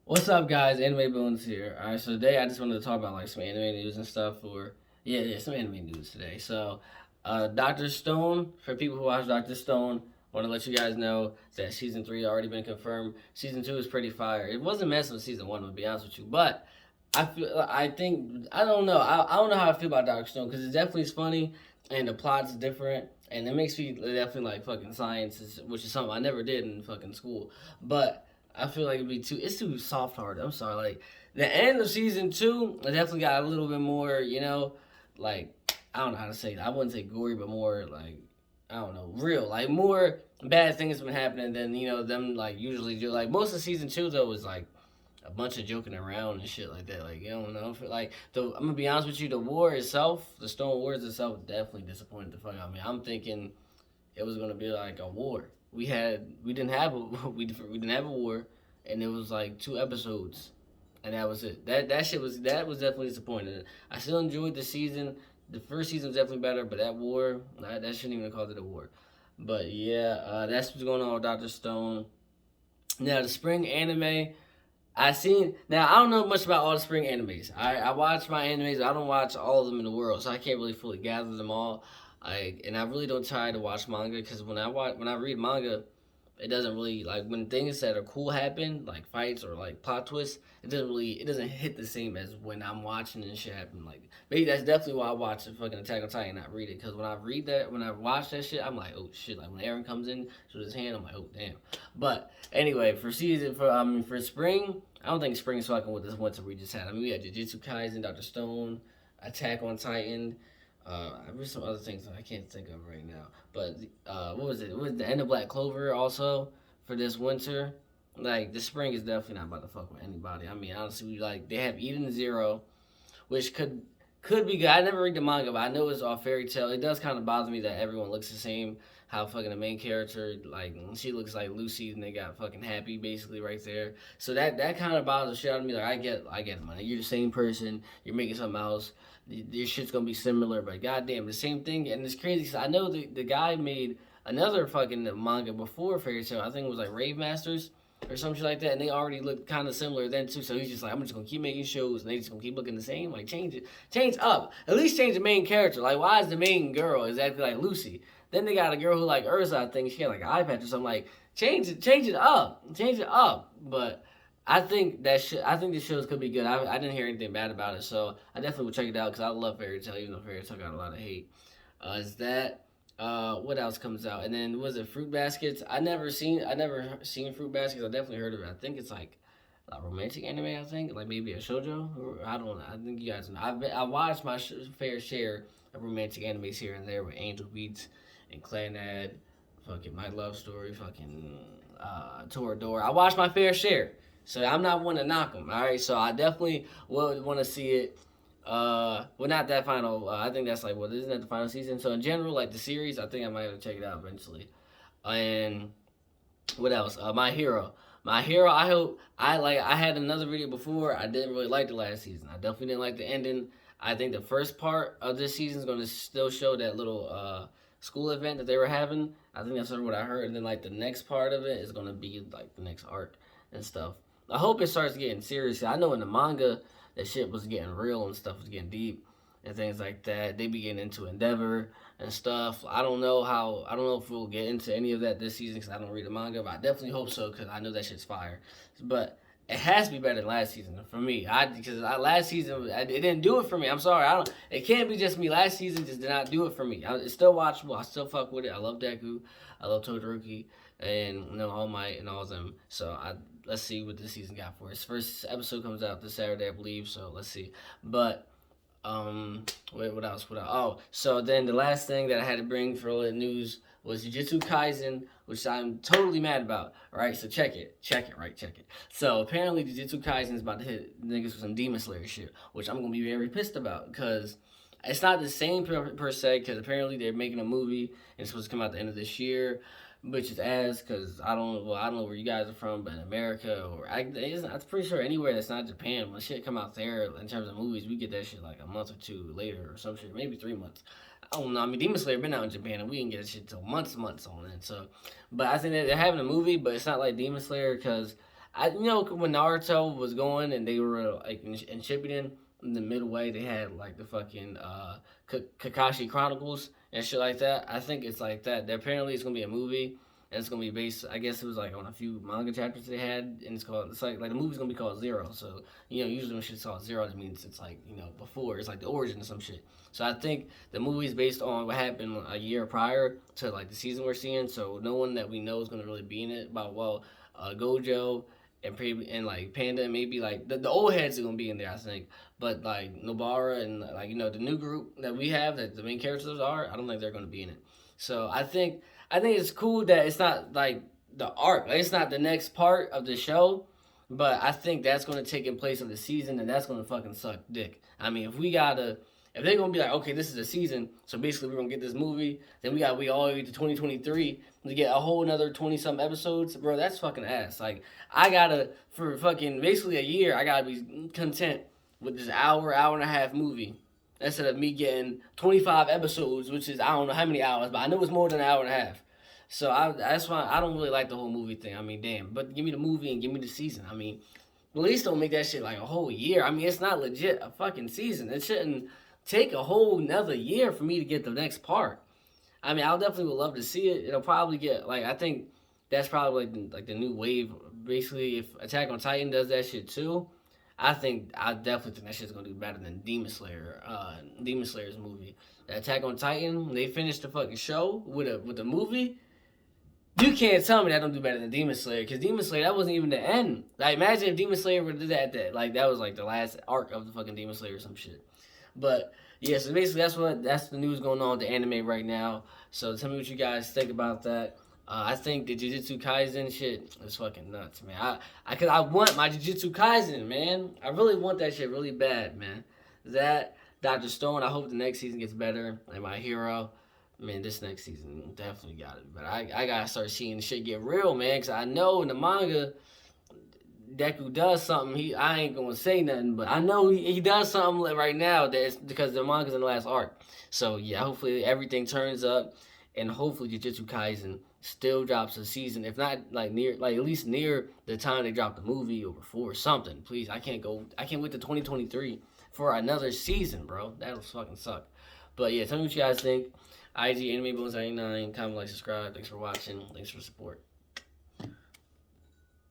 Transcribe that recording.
What's up, guys? Anime Bones here. All right, so today I just wanted to talk about like some anime news and stuff, or some anime news today. So, Doctor Stone, for people who watch Doctor Stone, want to let you guys know that season three already been confirmed. Season two is pretty fire. It wasn't messing with season one, to be honest with you, but I don't know. I don't know how I feel about Doctor Stone because it definitely is funny and the plot's different. And it makes me definitely like fucking science, which is something I never did in fucking school. But I feel like it's too soft hearted. I'm sorry. Like the end of season two, I definitely got a little bit more, like I don't know how to say it. I wouldn't say gory, but more like I don't know, real. Like more bad things been happening than them like usually do. Like most of season two though was like a bunch of joking around and shit like that. Like you don't know, like I'm gonna be honest with you, the war itself, the Stone Wars itself, definitely disappointed the fuck out of me. I'm thinking it was gonna be like a war. We didn't have a we didn't have a war, and it was like two episodes, and that was it. That was definitely disappointing. I still enjoyed the season. The first season was definitely better, but that war that shouldn't even call it a war. But yeah, that's what's going on with Doctor Stone. Now the spring anime. I seen now. I don't know much about all the spring animes. I watch my animes. I don't watch all of them in the world, so I can't really fully gather them all. And I really don't try to watch manga because when I read manga, it doesn't really like when things that are cool happen, like fights or like plot twists. It doesn't hit the same as when I'm watching and shit happen. Like maybe that's definitely why I watch the fucking Attack on Titan and not read it. Because when I watch that shit, I'm like, oh shit. Like when Aaron comes in with his hand, I'm like, oh damn. But anyway, for spring, I don't think spring is fucking with this winter we just had. I mean, we had Jujutsu Kaisen, Doctor Stone, Attack on Titan. I read some other things that I can't think of right now. But what was it? It was the end of Black Clover also for this winter. Like the spring is definitely not about to fuck with anybody. I mean, honestly, like they have Eden Zero, which could be good. I never read the manga, but I know it's all fairy tale. It does kind of bother me that everyone looks the same. How fucking the main character, like she looks like Lucy, and they got fucking Happy basically right there. So that kind of bothers the shit out of me. Like I get it, man. You're the same person. You're making something else. Your shit's gonna be similar, but goddamn, the same thing. And it's crazy because I know the guy made another fucking manga before Fairy Tail. I think it was like Rave Masters or some shit like that, and they already looked kind of similar then too. So he's just like, I'm just gonna keep making shows, and they just gonna keep looking the same. Like change it, change up. At least change the main character. Like why is the main girl exactly like Lucy? Then they got a girl who like Urza. I think she had like an eye patch or something. Like change it up, change it up. But I think the shows could be good. I didn't hear anything bad about it, so I definitely would check it out because I love Fairy Tail, even though Fairy Tail got a lot of hate. Is that what else comes out? And then was it Fruit Baskets? I never seen Fruit Baskets. I definitely heard of it. I think it's like a romantic anime. I think like maybe a shojo. Or, I don't know. I think you guys know. I watched my fair share of romantic animes here and there with Angel Beats and Clanad, fucking My Love Story, fucking Toradora. I watched my fair share. So I'm not one to knock them. All right, so I definitely would want to see it. Well, not that final. I think that's like what isn't that the final season? So in general, like the series, I think I might have to check it out eventually. And what else? My Hero. My Hero. I hope I had another video before. I didn't really like the last season. I definitely didn't like the ending. I think the first part of this season is going to still show that little school event that they were having. I think that's sort of what I heard. And then like the next part of it is going to be like the next arc and stuff. I hope it starts getting serious. I know in the manga that shit was getting real and stuff was getting deep and things like that. They be getting into Endeavor and stuff. I don't know if we'll get into any of that this season because I don't read the manga, but I definitely hope so because I know that shit's fire. But it has to be better than last season for me. Last season it didn't do it for me. I'm sorry. I don't. It can't be just me. Last season just did not do it for me. It's still watchable. I still fuck with it. I love Deku. I love Todoroki and All Might and all of them. So let's see what this season got for us. First episode comes out this Saturday, I believe. So let's see. But wait, what else? What else? Oh, so then the last thing that I had to bring for all the news was Jujutsu Kaisen, which I'm totally mad about. All right, so check it, right, check it. So apparently Jujutsu Kaisen is about to hit niggas with some Demon Slayer shit, which I'm gonna be very pissed about because it's not the same per se. Because apparently they're making a movie and it's supposed to come out the end of this year. Which is ass because I don't know where you guys are from, but in America I'm pretty sure anywhere that's not Japan, when shit come out there in terms of movies, we get that shit like a month or two later or some shit, maybe 3 months. I don't know. I mean, Demon Slayer been out in Japan and we didn't get that shit till months on it. So, but I think that they're having a movie, but it's not like Demon Slayer because when Naruto was going and they were like in Shippuden in the midway, they had like the fucking Kakashi Chronicles and shit like that. I think it's like that. Apparently, it's gonna be a movie and it's gonna be based. I guess it was like on a few manga chapters they had, and it's like the movie's gonna be called Zero. So usually when shit's called Zero, that means it's like before it's like the origin of some shit. So I think the movie's based on what happened a year prior to like the season we're seeing. So no one that we know is gonna really be in it. But Gojo and like Panda and maybe like the old heads are gonna be in there, I think. But like Nobara and like the new group that we have that the main characters are, I don't think they're gonna be in it. So I think it's cool that it's not like the arc, like, it's not the next part of the show. But I think that's gonna take in place of the season, and that's gonna fucking suck dick. I mean, if they're gonna be like, okay, this is a season, so basically we're gonna get this movie, then we all the way to 2023 to get a whole another 20 some episodes, bro. That's fucking ass. Like I gotta for fucking basically a year, I gotta be content with this hour and a half movie instead of me getting 25 episodes, which is I don't know how many hours, but I know it's more than an hour and a half. So that's why I don't really like the whole movie thing. I mean, damn. But give me the movie and give me the season. I mean, at least don't make that shit like a whole year. I mean, it's not legit a fucking season. It shouldn't take a whole another year for me to get the next part. I mean, I'll definitely would love to see it. It'll probably get like I think that's probably like the new wave. Basically, if Attack on Titan does that shit too, I definitely think that shit's gonna do better than Demon Slayer's movie. Attack on Titan, they finished the fucking show with a movie. You can't tell me that don't do better than Demon Slayer, because Demon Slayer, that wasn't even the end. Like, imagine if Demon Slayer would do that like that was like the last arc of the fucking Demon Slayer or some shit. But yeah, so basically that's the news going on with the anime right now. So tell me what you guys think about that. I think the Jujutsu Kaisen shit is fucking nuts, man. Cause I want my Jujutsu Kaisen, man. I really want that shit really bad, man. That Dr. Stone. I hope the next season gets better. Like My Hero. Man, this next season definitely got it. But I gotta start seeing the shit get real, man. Cause I know in the manga, Deku does something. I ain't gonna say nothing, but I know he does something right now that's because the manga's in the last arc. So yeah, hopefully everything turns up, and hopefully Jujutsu Kaisen still drops a season, if not like at least near the time they drop the movie or before or something. Please, I can't wait to 2023 for another season, bro. That'll fucking suck. But yeah, tell me what you guys think. IG Anime Bones 99, comment, like, subscribe. Thanks for watching. Thanks for the support.